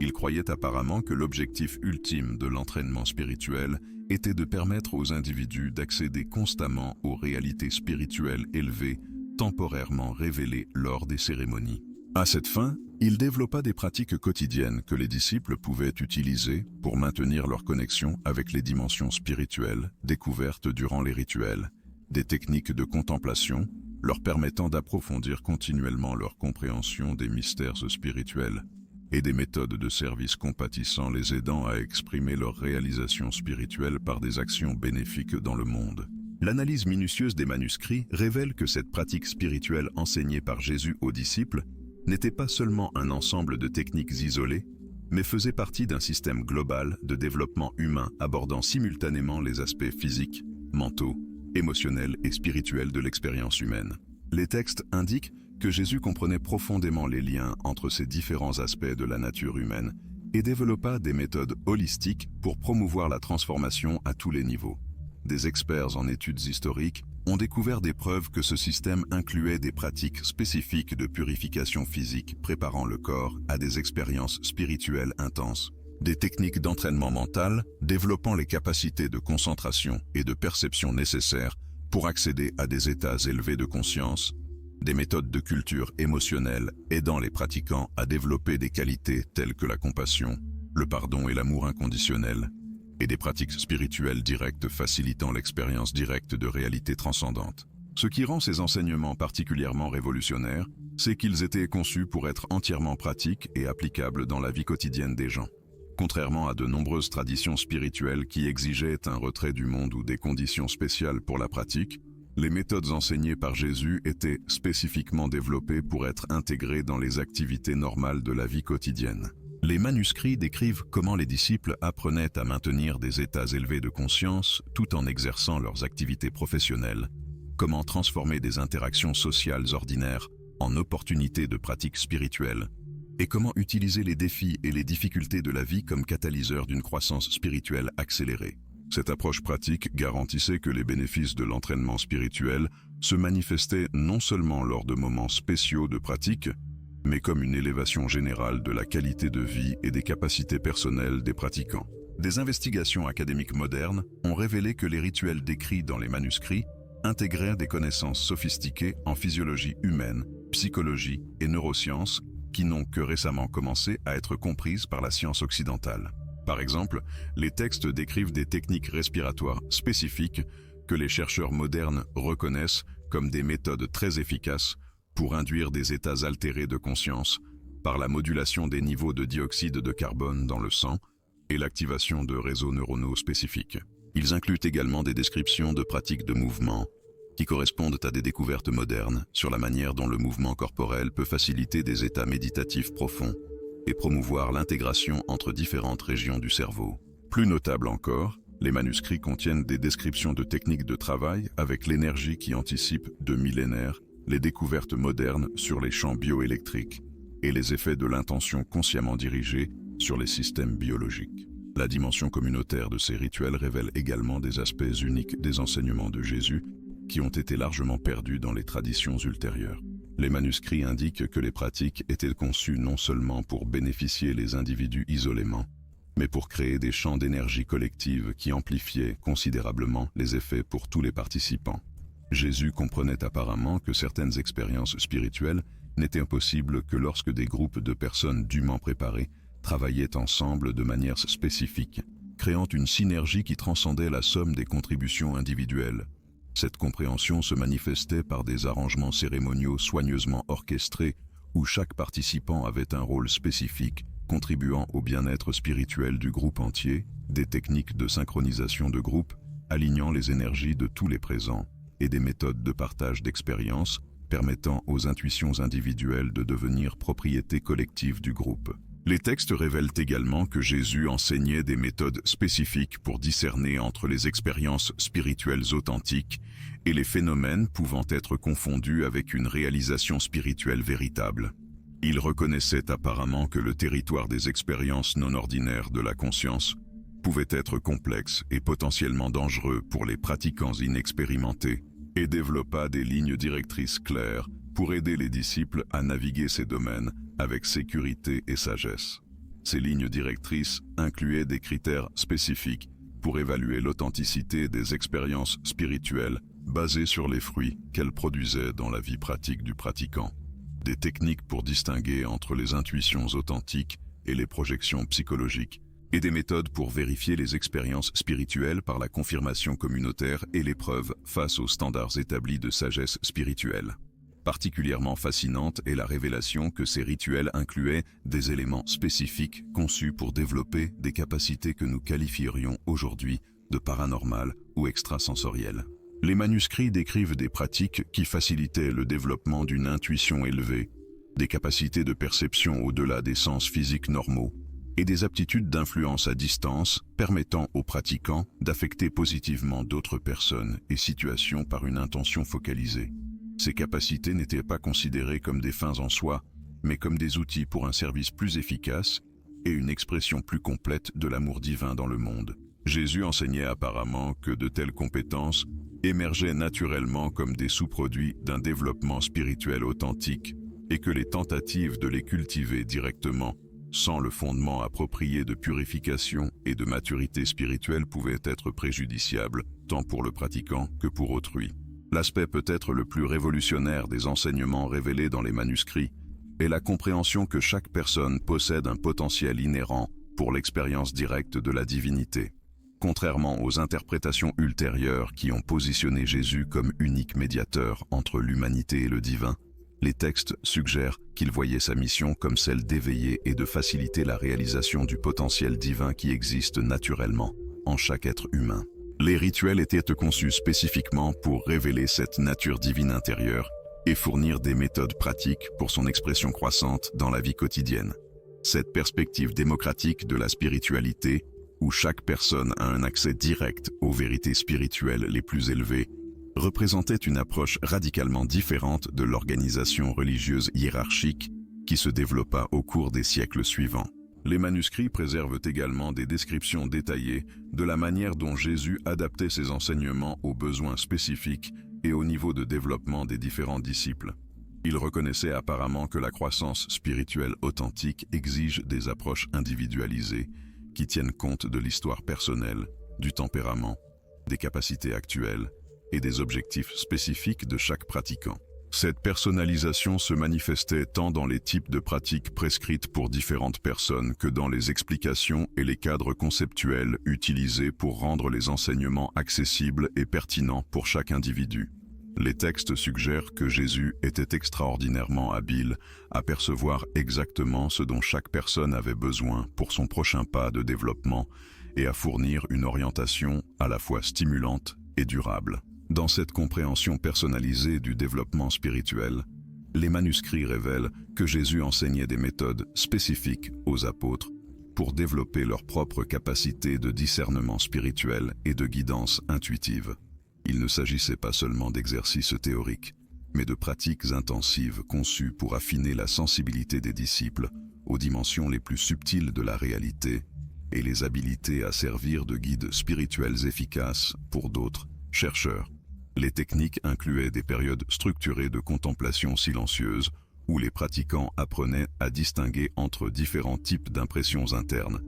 Il croyait apparemment que l'objectif ultime de l'entraînement spirituel était de permettre aux individus d'accéder constamment aux réalités spirituelles élevées, temporairement révélées lors des cérémonies. À cette fin, il développa des pratiques quotidiennes que les disciples pouvaient utiliser pour maintenir leur connexion avec les dimensions spirituelles découvertes durant les rituels, des techniques de contemplation leur permettant d'approfondir continuellement leur compréhension des mystères spirituels, et des méthodes de service compatissant les aidant à exprimer leur réalisation spirituelle par des actions bénéfiques dans le monde. L'analyse minutieuse des manuscrits révèle que cette pratique spirituelle enseignée par Jésus aux disciples n'était pas seulement un ensemble de techniques isolées, mais faisait partie d'un système global de développement humain abordant simultanément les aspects physiques, mentaux, émotionnels et spirituels de l'expérience humaine. Les textes indiquent que Jésus comprenait profondément les liens entre ces différents aspects de la nature humaine et développa des méthodes holistiques pour promouvoir la transformation à tous les niveaux. Des experts en études historiques ont découvert des preuves que ce système incluait des pratiques spécifiques de purification physique préparant le corps à des expériences spirituelles intenses, des techniques d'entraînement mental développant les capacités de concentration et de perception nécessaires pour accéder à des états élevés de conscience, des méthodes de culture émotionnelle aidant les pratiquants à développer des qualités telles que la compassion, le pardon et l'amour inconditionnel, et des pratiques spirituelles directes facilitant l'expérience directe de réalité transcendante. Ce qui rend ces enseignements particulièrement révolutionnaires, c'est qu'ils étaient conçus pour être entièrement pratiques et applicables dans la vie quotidienne des gens. Contrairement à de nombreuses traditions spirituelles qui exigeaient un retrait du monde ou des conditions spéciales pour la pratique, les méthodes enseignées par Jésus étaient spécifiquement développées pour être intégrées dans les activités normales de la vie quotidienne. Les manuscrits décrivent comment les disciples apprenaient à maintenir des états élevés de conscience tout en exerçant leurs activités professionnelles, comment transformer des interactions sociales ordinaires en opportunités de pratique spirituelle, et comment utiliser les défis et les difficultés de la vie comme catalyseurs d'une croissance spirituelle accélérée. Cette approche pratique garantissait que les bénéfices de l'entraînement spirituel se manifestaient non seulement lors de moments spéciaux de pratique, mais comme une élévation générale de la qualité de vie et des capacités personnelles des pratiquants. Des investigations académiques modernes ont révélé que les rituels décrits dans les manuscrits intégrèrent des connaissances sophistiquées en physiologie humaine, psychologie et neurosciences qui n'ont que récemment commencé à être comprises par la science occidentale. Par exemple, les textes décrivent des techniques respiratoires spécifiques que les chercheurs modernes reconnaissent comme des méthodes très efficaces pour induire des états altérés de conscience par la modulation des niveaux de dioxyde de carbone dans le sang et l'activation de réseaux neuronaux spécifiques. Ils incluent également des descriptions de pratiques de mouvement qui correspondent à des découvertes modernes sur la manière dont le mouvement corporel peut faciliter des états méditatifs profonds et promouvoir l'intégration entre différentes régions du cerveau. Plus notable encore, les manuscrits contiennent des descriptions de techniques de travail avec l'énergie qui anticipe de millénaires les découvertes modernes sur les champs bioélectriques et les effets de l'intention consciemment dirigée sur les systèmes biologiques. La dimension communautaire de ces rituels révèle également des aspects uniques des enseignements de Jésus qui ont été largement perdus dans les traditions ultérieures. Les manuscrits indiquent que les pratiques étaient conçues non seulement pour bénéficier les individus isolément, mais pour créer des champs d'énergie collective qui amplifiaient considérablement les effets pour tous les participants. Jésus comprenait apparemment que certaines expériences spirituelles n'étaient possibles que lorsque des groupes de personnes dûment préparées travaillaient ensemble de manière spécifique, créant une synergie qui transcendait la somme des contributions individuelles. Cette compréhension se manifestait par des arrangements cérémoniaux soigneusement orchestrés où chaque participant avait un rôle spécifique, contribuant au bien-être spirituel du groupe entier, des techniques de synchronisation de groupe, alignant les énergies de tous les présents, et des méthodes de partage d'expériences permettant aux intuitions individuelles de devenir propriété collective du groupe. Les textes révèlent également que Jésus enseignait des méthodes spécifiques pour discerner entre les expériences spirituelles authentiques et les phénomènes pouvant être confondus avec une réalisation spirituelle véritable. Il reconnaissait apparemment que le territoire des expériences non ordinaires de la conscience pouvait être complexe et potentiellement dangereux pour les pratiquants inexpérimentés, et développa des lignes directrices claires pour aider les disciples à naviguer ces domaines avec sécurité et sagesse. Ces lignes directrices incluaient des critères spécifiques pour évaluer l'authenticité des expériences spirituelles basées sur les fruits qu'elles produisaient dans la vie pratique du pratiquant, des techniques pour distinguer entre les intuitions authentiques et les projections psychologiques, et des méthodes pour vérifier les expériences spirituelles par la confirmation communautaire et les preuves face aux standards établis de sagesse spirituelle. Particulièrement fascinante est la révélation que ces rituels incluaient des éléments spécifiques conçus pour développer des capacités que nous qualifierions aujourd'hui de paranormales ou extrasensorielles. Les manuscrits décrivent des pratiques qui facilitaient le développement d'une intuition élevée, des capacités de perception au-delà des sens physiques normaux, et des aptitudes d'influence à distance permettant aux pratiquants d'affecter positivement d'autres personnes et situations par une intention focalisée. Ces capacités n'étaient pas considérées comme des fins en soi, mais comme des outils pour un service plus efficace et une expression plus complète de l'amour divin dans le monde. Jésus enseignait apparemment que de telles compétences émergeaient naturellement comme des sous-produits d'un développement spirituel authentique et que les tentatives de les cultiver directement sans le fondement approprié de purification et de maturité spirituelle pouvaient être préjudiciables, tant pour le pratiquant que pour autrui. L'aspect peut-être le plus révolutionnaire des enseignements révélés dans les manuscrits est la compréhension que chaque personne possède un potentiel inhérent pour l'expérience directe de la divinité. Contrairement aux interprétations ultérieures qui ont positionné Jésus comme unique médiateur entre l'humanité et le divin, les textes suggèrent qu'il voyait sa mission comme celle d'éveiller et de faciliter la réalisation du potentiel divin qui existe naturellement en chaque être humain. Les rituels étaient conçus spécifiquement pour révéler cette nature divine intérieure et fournir des méthodes pratiques pour son expression croissante dans la vie quotidienne. Cette perspective démocratique de la spiritualité, où chaque personne a un accès direct aux vérités spirituelles les plus élevées, représentait une approche radicalement différente de l'organisation religieuse hiérarchique qui se développa au cours des siècles suivants. Les manuscrits préservent également des descriptions détaillées de la manière dont Jésus adaptait ses enseignements aux besoins spécifiques et au niveau de développement des différents disciples. Il reconnaissait apparemment que la croissance spirituelle authentique exige des approches individualisées qui tiennent compte de l'histoire personnelle, du tempérament, des capacités actuelles et des objectifs spécifiques de chaque pratiquant. Cette personnalisation se manifestait tant dans les types de pratiques prescrites pour différentes personnes que dans les explications et les cadres conceptuels utilisés pour rendre les enseignements accessibles et pertinents pour chaque individu. Les textes suggèrent que Jésus était extraordinairement habile à percevoir exactement ce dont chaque personne avait besoin pour son prochain pas de développement et à fournir une orientation à la fois stimulante et durable. Dans cette compréhension personnalisée du développement spirituel, les manuscrits révèlent que Jésus enseignait des méthodes spécifiques aux apôtres pour développer leur propre capacité de discernement spirituel et de guidance intuitive. Il ne s'agissait pas seulement d'exercices théoriques, mais de pratiques intensives conçues pour affiner la sensibilité des disciples aux dimensions les plus subtiles de la réalité et les habiliter à servir de guides spirituels efficaces pour d'autres chercheurs. Les techniques incluaient des périodes structurées de contemplation silencieuse où les pratiquants apprenaient à distinguer entre différents types d'impressions internes,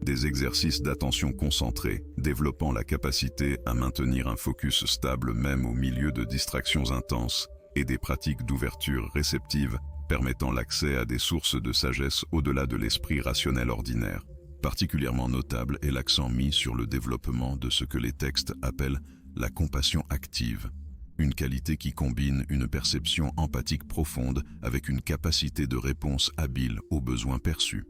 des exercices d'attention concentrée, développant la capacité à maintenir un focus stable même au milieu de distractions intenses, et des pratiques d'ouverture réceptive permettant l'accès à des sources de sagesse au-delà de l'esprit rationnel ordinaire. Particulièrement notable est l'accent mis sur le développement de ce que les textes appellent la compassion active, une qualité qui combine une perception empathique profonde avec une capacité de réponse habile aux besoins perçus.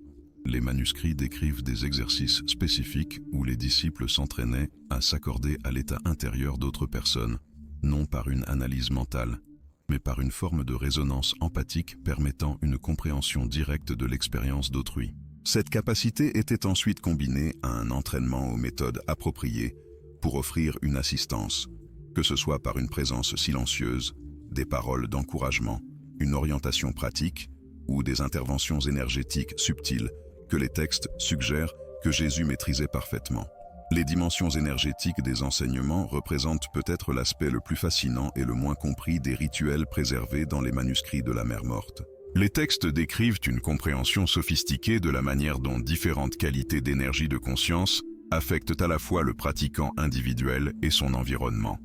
Les manuscrits décrivent des exercices spécifiques où les disciples s'entraînaient à s'accorder à l'état intérieur d'autres personnes, non par une analyse mentale, mais par une forme de résonance empathique permettant une compréhension directe de l'expérience d'autrui. Cette capacité était ensuite combinée à un entraînement aux méthodes appropriées pour offrir une assistance, que ce soit par une présence silencieuse, des paroles d'encouragement, une orientation pratique ou des interventions énergétiques subtiles que les textes suggèrent que Jésus maîtrisait parfaitement. Les dimensions énergétiques des enseignements représentent peut-être l'aspect le plus fascinant et le moins compris des rituels préservés dans les manuscrits de la Mer Morte. Les textes décrivent une compréhension sophistiquée de la manière dont différentes qualités d'énergie de conscience affectent à la fois le pratiquant individuel et son environnement.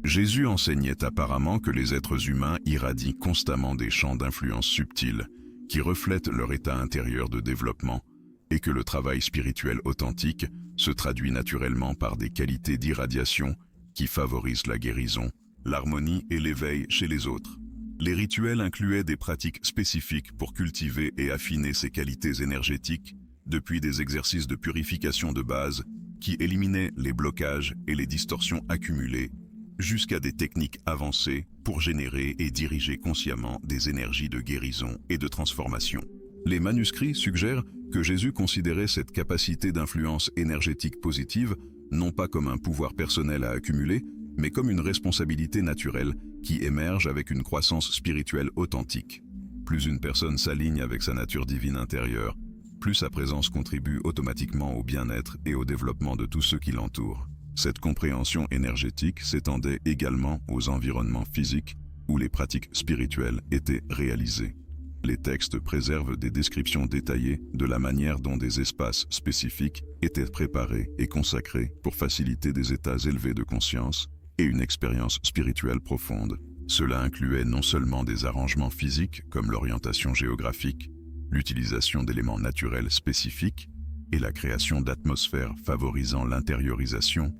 Jésus enseignait apparemment que les êtres humains irradient constamment des champs d'influence subtils qui reflètent leur état intérieur de développement et que le travail spirituel authentique se traduit naturellement par des qualités d'irradiation qui favorisent la guérison, l'harmonie et l'éveil chez les autres. Les rituels incluaient des pratiques spécifiques pour cultiver et affiner ces qualités énergétiques, depuis des exercices de purification de base qui éliminaient les blocages et les distorsions accumulées, jusqu'à des techniques avancées pour générer et diriger consciemment des énergies de guérison et de transformation. Les manuscrits suggèrent que Jésus considérait cette capacité d'influence énergétique positive non pas comme un pouvoir personnel à accumuler, mais comme une responsabilité naturelle qui émerge avec une croissance spirituelle authentique. Plus une personne s'aligne avec sa nature divine intérieure, plus sa présence contribue automatiquement au bien-être et au développement de tous ceux qui l'entourent. Cette compréhension énergétique s'étendait également aux environnements physiques où les pratiques spirituelles étaient réalisées. Les textes préservent des descriptions détaillées de la manière dont des espaces spécifiques étaient préparés et consacrés pour faciliter des états élevés de conscience et une expérience spirituelle profonde. Cela incluait non seulement des arrangements physiques comme l'orientation géographique, l'utilisation d'éléments naturels spécifiques et la création d'atmosphères favorisant l'intériorisation,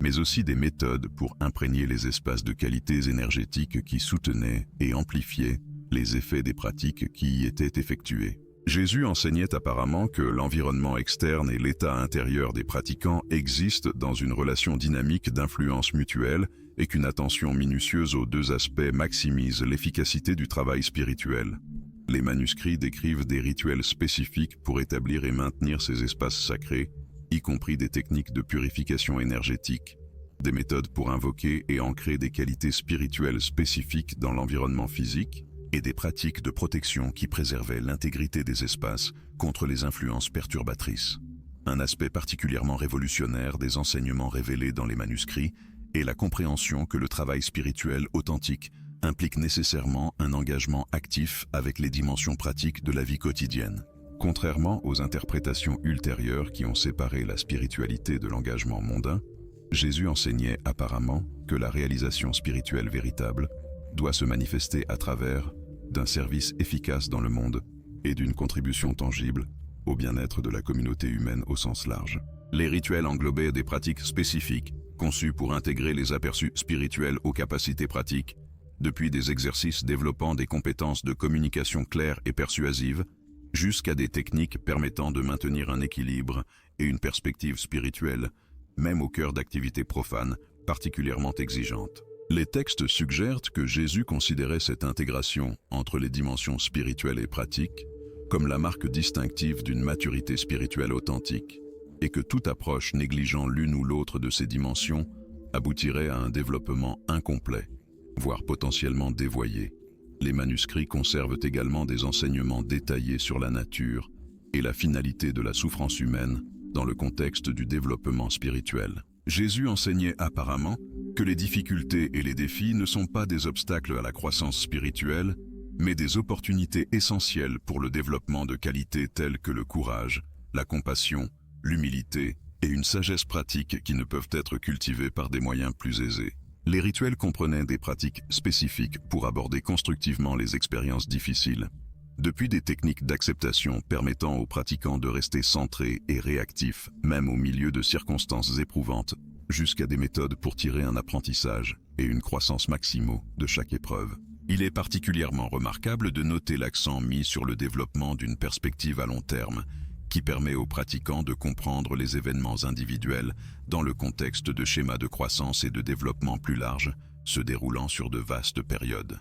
mais aussi des méthodes pour imprégner les espaces de qualités énergétiques qui soutenaient et amplifiaient les effets des pratiques qui y étaient effectuées. Jésus enseignait apparemment que l'environnement externe et l'état intérieur des pratiquants existent dans une relation dynamique d'influence mutuelle et qu'une attention minutieuse aux deux aspects maximise l'efficacité du travail spirituel. Les manuscrits décrivent des rituels spécifiques pour établir et maintenir ces espaces sacrés, y compris des techniques de purification énergétique, des méthodes pour invoquer et ancrer des qualités spirituelles spécifiques dans l'environnement physique, et des pratiques de protection qui préservaient l'intégrité des espaces contre les influences perturbatrices. Un aspect particulièrement révolutionnaire des enseignements révélés dans les manuscrits est la compréhension que le travail spirituel authentique implique nécessairement un engagement actif avec les dimensions pratiques de la vie quotidienne. Contrairement aux interprétations ultérieures qui ont séparé la spiritualité de l'engagement mondain, Jésus enseignait apparemment que la réalisation spirituelle véritable doit se manifester à travers d'un service efficace dans le monde et d'une contribution tangible au bien-être de la communauté humaine au sens large. Les rituels englobaient des pratiques spécifiques, conçues pour intégrer les aperçus spirituels aux capacités pratiques, depuis des exercices développant des compétences de communication claires et persuasives, jusqu'à des techniques permettant de maintenir un équilibre et une perspective spirituelle, même au cœur d'activités profanes particulièrement exigeantes. Les textes suggèrent que Jésus considérait cette intégration entre les dimensions spirituelles et pratiques comme la marque distinctive d'une maturité spirituelle authentique, et que toute approche négligeant l'une ou l'autre de ces dimensions aboutirait à un développement incomplet, voire potentiellement dévoyé. Les manuscrits conservent également des enseignements détaillés sur la nature et la finalité de la souffrance humaine dans le contexte du développement spirituel. Jésus enseignait apparemment que les difficultés et les défis ne sont pas des obstacles à la croissance spirituelle, mais des opportunités essentielles pour le développement de qualités telles que le courage, la compassion, l'humilité et une sagesse pratique qui ne peuvent être cultivées par des moyens plus aisés. Les rituels comprenaient des pratiques spécifiques pour aborder constructivement les expériences difficiles, depuis des techniques d'acceptation permettant aux pratiquants de rester centrés et réactifs, même au milieu de circonstances éprouvantes, jusqu'à des méthodes pour tirer un apprentissage et une croissance maximaux de chaque épreuve. Il est particulièrement remarquable de noter l'accent mis sur le développement d'une perspective à long terme, qui permet aux pratiquants de comprendre les événements individuels dans le contexte de schémas de croissance et de développement plus larges, se déroulant sur de vastes périodes.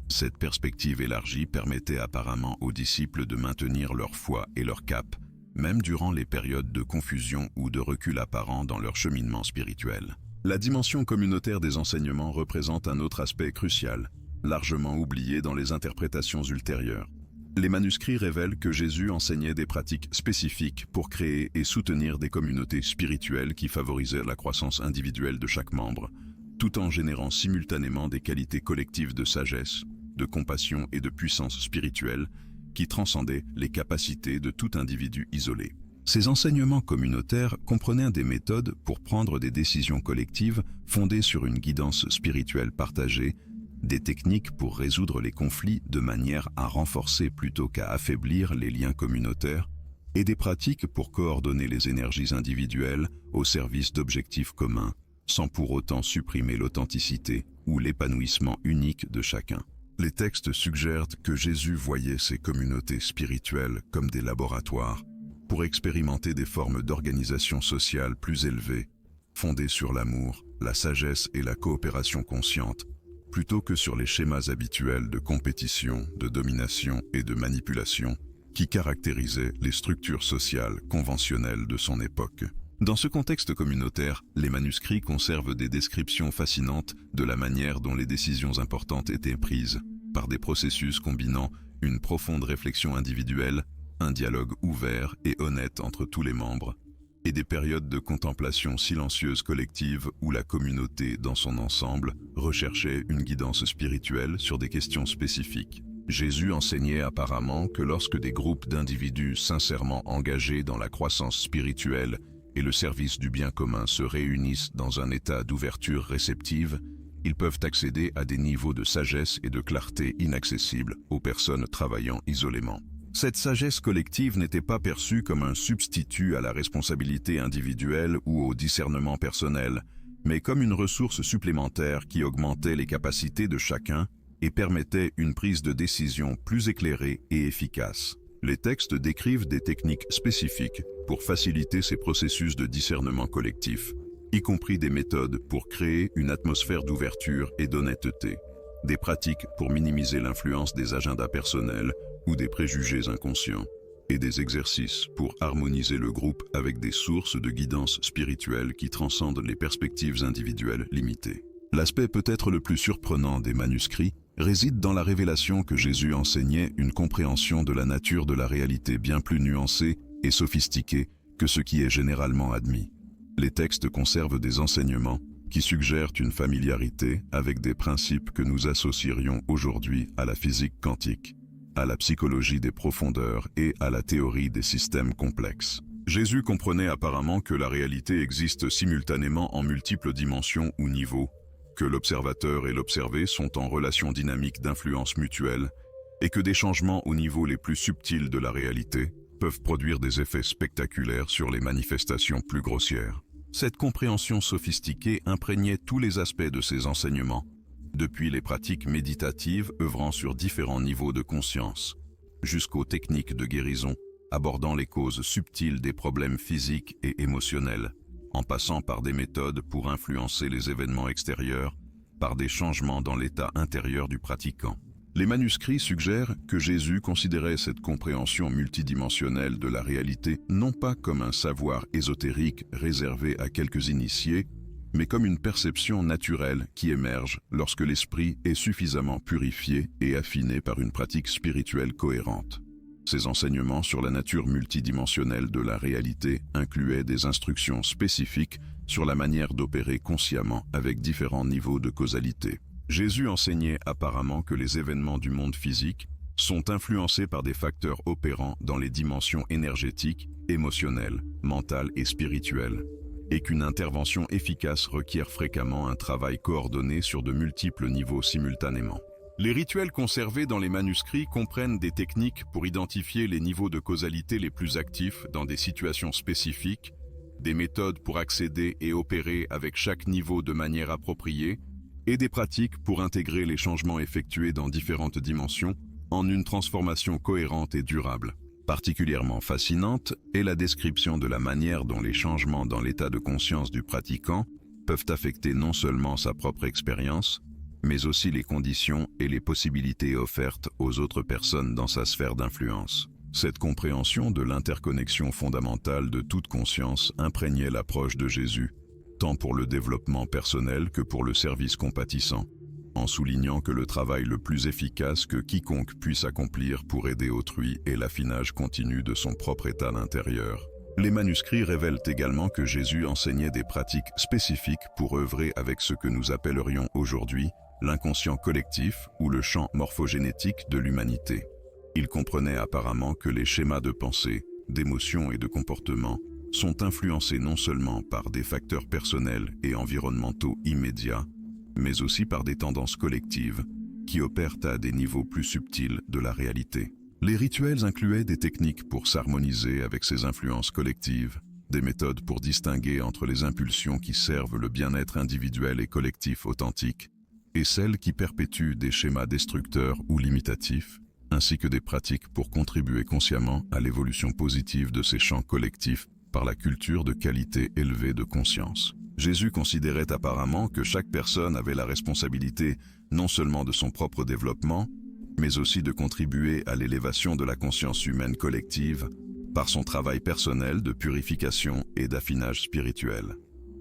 Cette perspective élargie permettait apparemment aux disciples de maintenir leur foi et leur cap, même durant les périodes de confusion ou de recul apparent dans leur cheminement spirituel. La dimension communautaire des enseignements représente un autre aspect crucial, largement oublié dans les interprétations ultérieures. Les manuscrits révèlent que Jésus enseignait des pratiques spécifiques pour créer et soutenir des communautés spirituelles qui favorisaient la croissance individuelle de chaque membre, tout en générant simultanément des qualités collectives de sagesse, de compassion et de puissance spirituelle qui transcendaient les capacités de tout individu isolé. Ces enseignements communautaires comprenaient des méthodes pour prendre des décisions collectives fondées sur une guidance spirituelle partagée, des techniques pour résoudre les conflits de manière à renforcer plutôt qu'à affaiblir les liens communautaires, et des pratiques pour coordonner les énergies individuelles au service d'objectifs communs, sans pour autant supprimer l'authenticité ou l'épanouissement unique de chacun. Les textes suggèrent que Jésus voyait ces communautés spirituelles comme des laboratoires pour expérimenter des formes d'organisation sociale plus élevées, fondées sur l'amour, la sagesse et la coopération consciente, plutôt que sur les schémas habituels de compétition, de domination et de manipulation qui caractérisaient les structures sociales conventionnelles de son époque. Dans ce contexte communautaire, les manuscrits conservent des descriptions fascinantes de la manière dont les décisions importantes étaient prises, par des processus combinant une profonde réflexion individuelle, un dialogue ouvert et honnête entre tous les membres, et des périodes de contemplation silencieuse collective où la communauté dans son ensemble recherchait une guidance spirituelle sur des questions spécifiques. Jésus enseignait apparemment que lorsque des groupes d'individus sincèrement engagés dans la croissance spirituelle et le service du bien commun se réunissent dans un état d'ouverture réceptive, ils peuvent accéder à des niveaux de sagesse et de clarté inaccessibles aux personnes travaillant isolément. Cette sagesse collective n'était pas perçue comme un substitut à la responsabilité individuelle ou au discernement personnel, mais comme une ressource supplémentaire qui augmentait les capacités de chacun et permettait une prise de décision plus éclairée et efficace. Les textes décrivent des techniques spécifiques pour faciliter ces processus de discernement collectif, y compris des méthodes pour créer une atmosphère d'ouverture et d'honnêteté, des pratiques pour minimiser l'influence des agendas personnels ou des préjugés inconscients, et des exercices pour harmoniser le groupe avec des sources de guidance spirituelle qui transcendent les perspectives individuelles limitées. L'aspect peut-être le plus surprenant des manuscrits réside dans la révélation que Jésus enseignait une compréhension de la nature de la réalité bien plus nuancée et sophistiquée que ce qui est généralement admis. Les textes conservent des enseignements qui suggèrent une familiarité avec des principes que nous associerions aujourd'hui à la physique quantique, à la psychologie des profondeurs et à la théorie des systèmes complexes. Jésus comprenait apparemment que la réalité existe simultanément en multiples dimensions ou niveaux, que l'observateur et l'observé sont en relation dynamique d'influence mutuelle et que des changements au niveau les plus subtils de la réalité peuvent produire des effets spectaculaires sur les manifestations plus grossières. Cette compréhension sophistiquée imprégnait tous les aspects de ces enseignements, depuis les pratiques méditatives œuvrant sur différents niveaux de conscience, jusqu'aux techniques de guérison abordant les causes subtiles des problèmes physiques et émotionnels, en passant par des méthodes pour influencer les événements extérieurs, par des changements dans l'état intérieur du pratiquant. Les manuscrits suggèrent que Jésus considérait cette compréhension multidimensionnelle de la réalité non pas comme un savoir ésotérique réservé à quelques initiés, mais comme une perception naturelle qui émerge lorsque l'esprit est suffisamment purifié et affiné par une pratique spirituelle cohérente. Ces enseignements sur la nature multidimensionnelle de la réalité incluaient des instructions spécifiques sur la manière d'opérer consciemment avec différents niveaux de causalité. Jésus enseignait apparemment que les événements du monde physique sont influencés par des facteurs opérant dans les dimensions énergétiques, émotionnelles, mentales et spirituelles, et qu'une intervention efficace requiert fréquemment un travail coordonné sur de multiples niveaux simultanément. Les rituels conservés dans les manuscrits comprennent des techniques pour identifier les niveaux de causalité les plus actifs dans des situations spécifiques, des méthodes pour accéder et opérer avec chaque niveau de manière appropriée, et des pratiques pour intégrer les changements effectués dans différentes dimensions en une transformation cohérente et durable. Particulièrement fascinante est la description de la manière dont les changements dans l'état de conscience du pratiquant peuvent affecter non seulement sa propre expérience, mais aussi les conditions et les possibilités offertes aux autres personnes dans sa sphère d'influence. Cette compréhension de l'interconnexion fondamentale de toute conscience imprégnait l'approche de Jésus, tant pour le développement personnel que pour le service compatissant, en soulignant que le travail le plus efficace que quiconque puisse accomplir pour aider autrui est l'affinage continu de son propre état intérieur. Les manuscrits révèlent également que Jésus enseignait des pratiques spécifiques pour œuvrer avec ce que nous appellerions aujourd'hui l'inconscient collectif ou le champ morphogénétique de l'humanité. Il comprenait apparemment que les schémas de pensée, d'émotion et de comportement sont influencés non seulement par des facteurs personnels et environnementaux immédiats, mais aussi par des tendances collectives qui opèrent à des niveaux plus subtils de la réalité. Les rituels incluaient des techniques pour s'harmoniser avec ces influences collectives, des méthodes pour distinguer entre les impulsions qui servent le bien-être individuel et collectif authentique et celles qui perpétuent des schémas destructeurs ou limitatifs, ainsi que des pratiques pour contribuer consciemment à l'évolution positive de ces champs collectifs par la culture de qualité élevée de conscience. Jésus considérait apparemment que chaque personne avait la responsabilité non seulement de son propre développement, mais aussi de contribuer à l'élévation de la conscience humaine collective par son travail personnel de purification et d'affinage spirituel.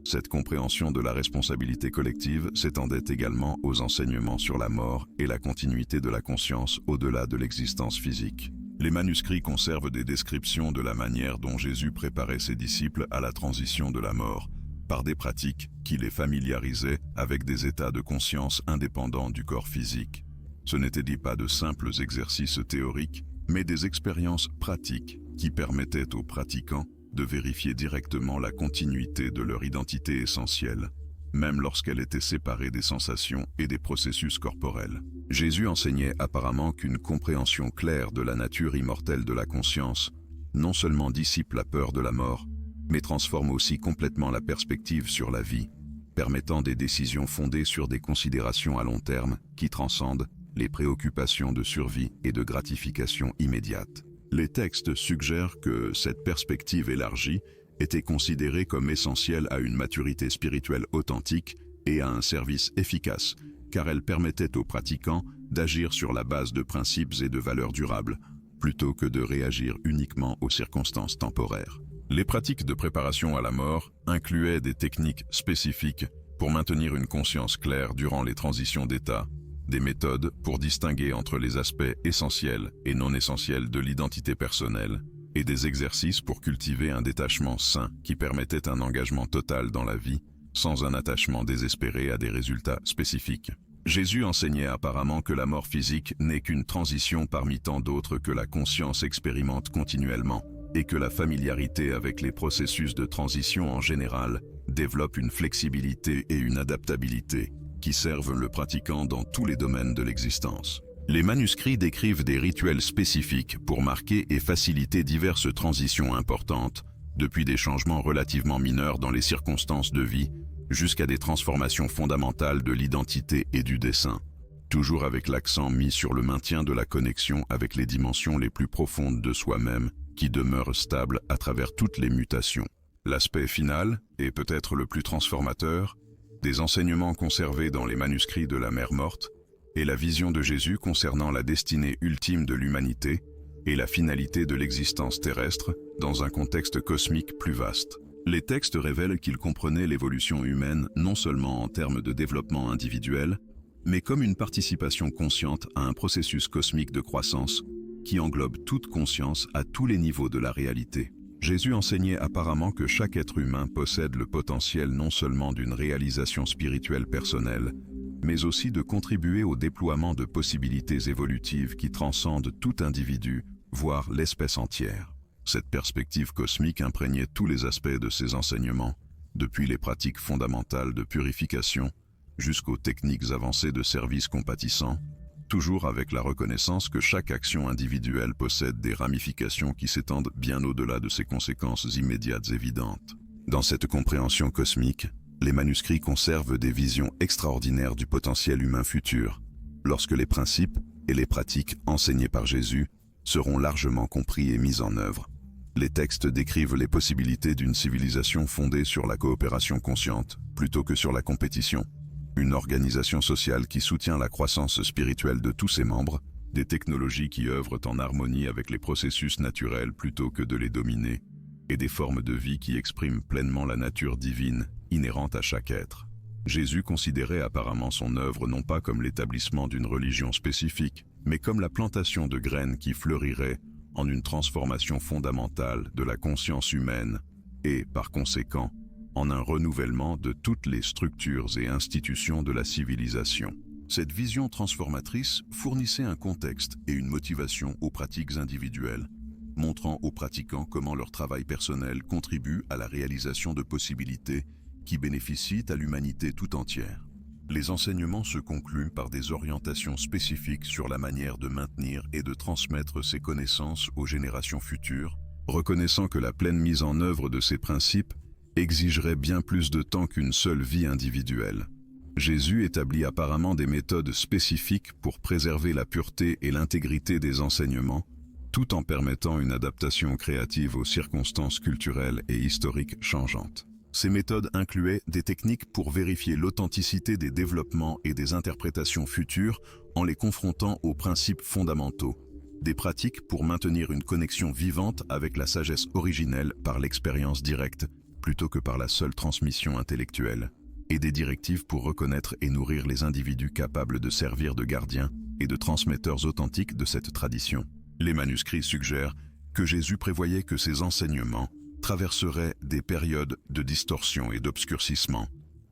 Cette compréhension de la responsabilité collective s'étendait également aux enseignements sur la mort et la continuité de la conscience au-delà de l'existence physique. Les manuscrits conservent des descriptions de la manière dont Jésus préparait ses disciples à la transition de la mort, par des pratiques qui les familiarisaient avec des états de conscience indépendants du corps physique. Ce n'étaient dit pas de simples exercices théoriques, mais des expériences pratiques qui permettaient aux pratiquants de vérifier directement la continuité de leur identité essentielle, même lorsqu'elle était séparée des sensations et des processus corporels. Jésus enseignait apparemment qu'une compréhension claire de la nature immortelle de la conscience non seulement dissipe la peur de la mort, mais transforme aussi complètement la perspective sur la vie, permettant des décisions fondées sur des considérations à long terme qui transcendent les préoccupations de survie et de gratification immédiate. Les textes suggèrent que cette perspective élargie était considérée comme essentielle à une maturité spirituelle authentique et à un service efficace, car elle permettait aux pratiquants d'agir sur la base de principes et de valeurs durables, plutôt que de réagir uniquement aux circonstances temporaires. Les pratiques de préparation à la mort incluaient des techniques spécifiques pour maintenir une conscience claire durant les transitions d'état, des méthodes pour distinguer entre les aspects essentiels et non essentiels de l'identité personnelle, et des exercices pour cultiver un détachement sain qui permettait un engagement total dans la vie, sans un attachement désespéré à des résultats spécifiques. Jésus enseignait apparemment que la mort physique n'est qu'une transition parmi tant d'autres que la conscience expérimente continuellement, et que la familiarité avec les processus de transition en général développe une flexibilité et une adaptabilité qui servent le pratiquant dans tous les domaines de l'existence. Les manuscrits décrivent des rituels spécifiques pour marquer et faciliter diverses transitions importantes, depuis des changements relativement mineurs dans les circonstances de vie, jusqu'à des transformations fondamentales de l'identité et du dessin, toujours avec l'accent mis sur le maintien de la connexion avec les dimensions les plus profondes de soi-même, qui demeurent stables à travers toutes les mutations. L'aspect final, et peut-être le plus transformateur, des enseignements conservés dans les manuscrits de la Mère morte, et la vision de Jésus concernant la destinée ultime de l'humanité et la finalité de l'existence terrestre dans un contexte cosmique plus vaste. Les textes révèlent qu'il comprenait l'évolution humaine non seulement en termes de développement individuel, mais comme une participation consciente à un processus cosmique de croissance qui englobe toute conscience à tous les niveaux de la réalité. Jésus enseignait apparemment que chaque être humain possède le potentiel non seulement d'une réalisation spirituelle personnelle, mais aussi de contribuer au déploiement de possibilités évolutives qui transcendent tout individu, voire l'espèce entière. Cette perspective cosmique imprégnait tous les aspects de ses enseignements, depuis les pratiques fondamentales de purification jusqu'aux techniques avancées de service compatissant, toujours avec la reconnaissance que chaque action individuelle possède des ramifications qui s'étendent bien au-delà de ses conséquences immédiates évidentes. Dans cette compréhension cosmique, les manuscrits conservent des visions extraordinaires du potentiel humain futur, lorsque les principes et les pratiques enseignés par Jésus seront largement compris et mis en œuvre. Les textes décrivent les possibilités d'une civilisation fondée sur la coopération consciente, plutôt que sur la compétition, une organisation sociale qui soutient la croissance spirituelle de tous ses membres, des technologies qui œuvrent en harmonie avec les processus naturels plutôt que de les dominer, et des formes de vie qui expriment pleinement la nature divine inhérente à chaque être. Jésus considérait apparemment son œuvre non pas comme l'établissement d'une religion spécifique, mais comme la plantation de graines qui fleuriraient en une transformation fondamentale de la conscience humaine et, par conséquent, en un renouvellement de toutes les structures et institutions de la civilisation. Cette vision transformatrice fournissait un contexte et une motivation aux pratiques individuelles, montrant aux pratiquants comment leur travail personnel contribue à la réalisation de possibilités qui bénéficient à l'humanité tout entière. Les enseignements se concluent par des orientations spécifiques sur la manière de maintenir et de transmettre ces connaissances aux générations futures, reconnaissant que la pleine mise en œuvre de ces principes exigerait bien plus de temps qu'une seule vie individuelle. Jésus établit apparemment des méthodes spécifiques pour préserver la pureté et l'intégrité des enseignements, tout en permettant une adaptation créative aux circonstances culturelles et historiques changeantes. Ces méthodes incluaient des techniques pour vérifier l'authenticité des développements et des interprétations futures en les confrontant aux principes fondamentaux, des pratiques pour maintenir une connexion vivante avec la sagesse originelle par l'expérience directe, plutôt que par la seule transmission intellectuelle, et des directives pour reconnaître et nourrir les individus capables de servir de gardiens et de transmetteurs authentiques de cette tradition. Les manuscrits suggèrent que Jésus prévoyait que ces enseignements traverseraient des périodes de distorsion et d'obscurcissement,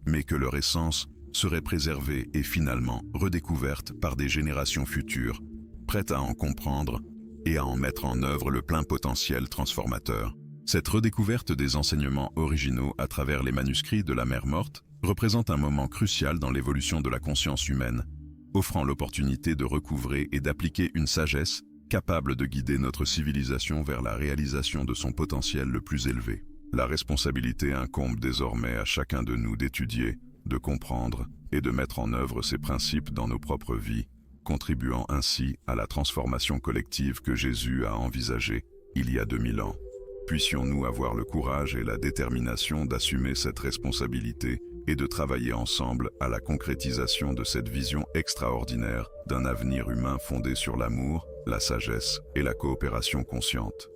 mais que leur essence serait préservée et finalement redécouverte par des générations futures, prêtes à en comprendre et à en mettre en œuvre le plein potentiel transformateur. Cette redécouverte des enseignements originaux à travers les manuscrits de la Mère morte représente un moment crucial dans l'évolution de la conscience humaine, offrant l'opportunité de recouvrer et d'appliquer une sagesse capable de guider notre civilisation vers la réalisation de son potentiel le plus élevé. La responsabilité incombe désormais à chacun de nous d'étudier, de comprendre et de mettre en œuvre ces principes dans nos propres vies, contribuant ainsi à la transformation collective que Jésus a envisagée il y a 2000 ans. Puissions-nous avoir le courage et la détermination d'assumer cette responsabilité et de travailler ensemble à la concrétisation de cette vision extraordinaire d'un avenir humain fondé sur l'amour, la sagesse et la coopération consciente.